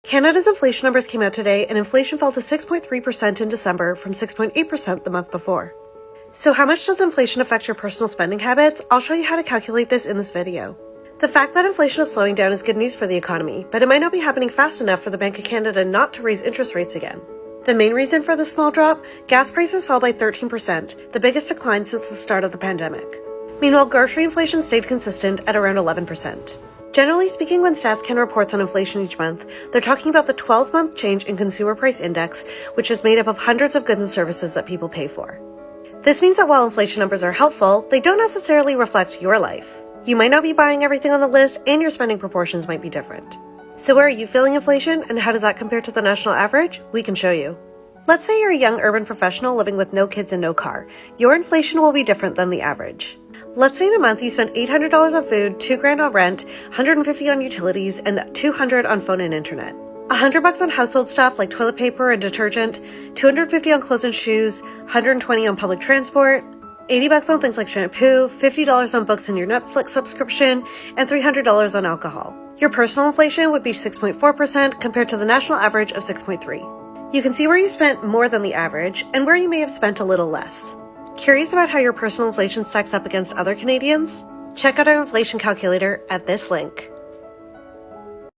Canada's inflation numbers came out today, and inflation fell to 6.3% in December from 6.8% the month before. So how much does inflation affect your personal spending habits? I'll show you how to calculate this in this video. The fact that inflation is slowing down is good news for the economy, but it might not be happening fast enough for the Bank of Canada not to raise interest rates again. The main reason for this small drop, gas prices fell by 13%, the biggest decline since the start of the pandemic. Meanwhile, grocery inflation stayed consistent at around 11%. Generally speaking, when StatsCan reports on inflation each month, they're talking about the 12-month change in Consumer Price Index, which is made up of hundreds of goods and services that people pay for. This means that while inflation numbers are helpful, they don't necessarily reflect your life. You might not be buying everything on the list, and your spending proportions might be different. So where are you feeling inflation, and how does that compare to the national average? We can show you. Let's say you're a young urban professional living with no kids and no car. Your inflation will be different than the average. Let's say in a month you spent $800 on food, $2,000 on rent, $150 on utilities, and $200 on phone and internet. $100 on household stuff like toilet paper and detergent, $250 on clothes and shoes, $120 on public transport, $80 on things like shampoo, $50 on books and your Netflix subscription, and $300 on alcohol. Your personal inflation would be 6.4% compared to the national average of 6.3%. You can see where you spent more than the average and where you may have spent a little less. Curious about how your personal inflation stacks up against other Canadians? Check out our inflation calculator at this link.